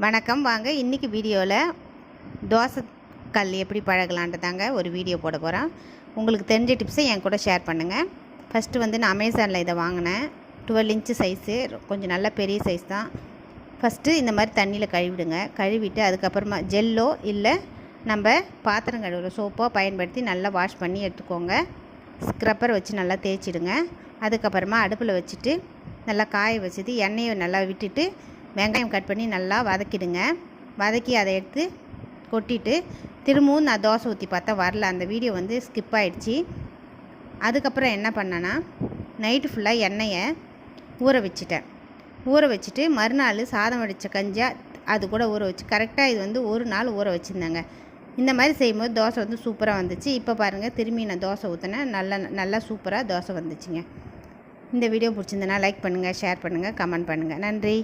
வணக்கம். வாங்க இன்றைக்கி வீடியோவில் தோசை கல் எப்படி பழகலான்றதாங்க ஒரு வீடியோ போட போகிறேன். உங்களுக்கு தெரிஞ்ச டிப்ஸை என் கூட ஷேர் பண்ணுங்கள். ஃபஸ்ட்டு நான் அமேசானில் இதை வாங்கினேன். 12 இன்ச்சு சைஸு, கொஞ்சம் நல்ல பெரிய சைஸ் தான். ஃபஸ்ட்டு இந்த மாதிரி தண்ணியில் கழுவிடுங்க. கழுவிட்டு அதுக்கப்புறமா ஜெல்லோ இல்லை நம்ம பாத்திரம் கழுவுற சோப்போ பயன்படுத்தி நல்லா வாஷ் பண்ணி எடுத்துக்கோங்க. ஸ்க்ரப்பர் வச்சு நல்லா தேய்ச்சிடுங்க. அதுக்கப்புறமா அடுப்பில் வச்சுட்டு நல்லா காய வச்சுட்டு எண்ணெயை நல்லா விட்டுட்டு வெங்காயம் கட் பண்ணி நல்லா வதக்கிடுங்க. வதக்கி அதை எடுத்து கொட்டிட்டு திரும்பவும் நான் தோசை ஊற்றி பார்த்தா வரல. அந்த வீடியோ ஸ்கிப் ஆகிடுச்சி. அதுக்கப்புறம் என்ன பண்ணேன்னா நைட்டு ஃபுல்லாக எண்ணெயை ஊற வச்சுட்டு மறுநாள் சாதம் வடித்த கஞ்சியாக அது கூட ஊற வச்சு கரெக்டாக இது ஒரு நாள் ஊற வச்சுருந்தேங்க. இந்த மாதிரி செய்யும்போது தோசை சூப்பராக வந்துச்சு. இப்போ பாருங்கள், திரும்பி நான் தோசை ஊற்றினேன். நல்லா சூப்பராக தோசை வந்துச்சுங்க. இந்த வீடியோ பிடிச்சிருந்தனா லைக் பண்ணுங்கள், ஷேர் பண்ணுங்கள், கமெண்ட் பண்ணுங்கள். நன்றி.